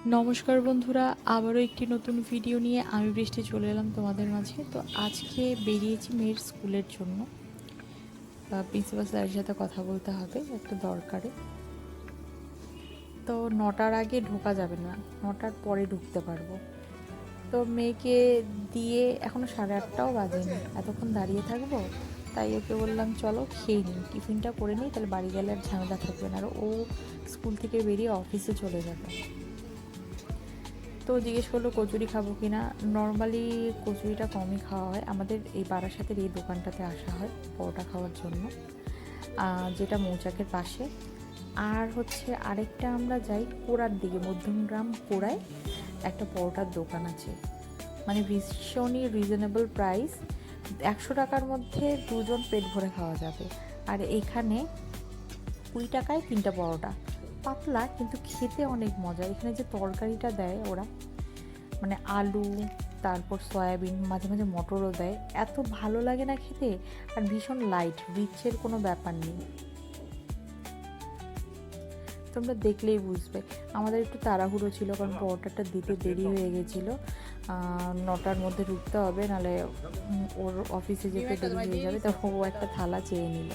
নমস্কার বন্ধুরা, আবারও একটি নতুন ভিডিও নিয়ে আমি বৃষ্টি চলে এলাম তোমাদের মাঝে। তো আজকে বেরিয়েছি মেয়ের স্কুলের জন্য। প্রিন্সিপাল স্যারের সাথে কথা বলতে হবে একটা দরকারে। তো 9টার আগে ঢোকা যাবে না, 9টার পরে ঢুকতে পারবো। তো মেয়েকে দিয়ে এখনও 8:30টাও বাজেনি, এতক্ষণ দাঁড়িয়ে থাকবো। তাই ওকে বললাম চলো খেয়ে নিই, টিফিনটা করে নিই, তাহলে বাড়ি গেলে আর ঝামেলা থাকবে না। আর ও স্কুল থেকে বেরিয়ে অফিসে চলে যাবে। তো জিজ্ঞেস করলো কচুরি খাবো কি না। নর্মালি কচুরিটা কমই খাওয়া হয়, আমাদের এই বারাসাতের এই দোকানটাতে আসা হয় পরোটা খাওয়ার জন্য, যেটা মৌচাকের পাশে। আর হচ্ছে আরেকটা আমরা যাই পোড়ার দিকে, মধ্যমগ্রাম পোড়ায় একটা পরোটার দোকান আছে, মানে ভীষণই রিজনেবল প্রাইস। 100 টাকার মধ্যে দুজন পেট ভরে খাওয়া যাবে। আর এখানে 20 টাকায় 3টা পরোটা, পাতলা কিন্তু খেতে অনেক মজা। এখানে যে তরকারিটা দেয় ওরা, মানে আলু, তারপর সয়াবিন, মাঝে মাঝে মটরও দেয়, এত ভালো লাগে না খেতে। আর ভীষণ লাইট, রিচের কোনো ব্যাপার নেই, তোমরা দেখলেই বুঝবে। আমাদের একটু তাড়াহুড়ো ছিল, কারণ পরোটাটা দিতে দেরি হয়ে গেছিলো। 9টার মধ্যে ঢুকতে হবে, নাহলে ওর অফিসে যেতে দেরি হয়ে যাবে। তখন ও একটা থালা চেয়ে নিল,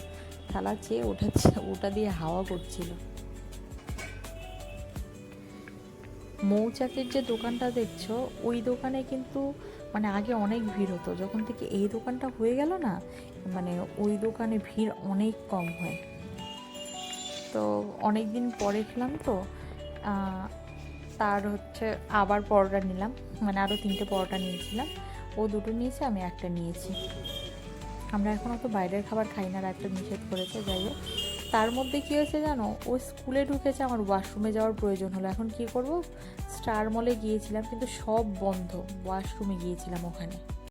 থালা চেয়ে ওটা দিয়ে হাওয়া করছিল। মৌচাকের যে দোকানটা দেখছো, ওই দোকানে কিন্তু মানে আগে অনেক ভিড় হতো, যখন থেকে এই দোকানটা হয়ে গেল না, মানে ওই দোকানে ভিড় অনেক কম হয়। তো অনেক দিন পরে খেলাম তো, তার হচ্ছে আবার পরোটা নিলাম, মানে আরও 3টে পরোটা নিয়েছিলাম। ও 2টো নিয়েছে, আমি একটা নিয়েছি। আমরা এখন অত বাইরের খাবার খাই না, একটা নিষেধ করেছে। যাই হোক, তার মধ্যে কী হয়েছে জানো, ও স্কুলে ঢুকেছে, আমার ওয়াশরুমে যাওয়ার প্রয়োজন হলো। এখন কি করব, স্টার মলে গিয়েছিলাম কিন্তু সব বন্ধ, ওয়াশরুমে গিয়েছিলাম ওখানে।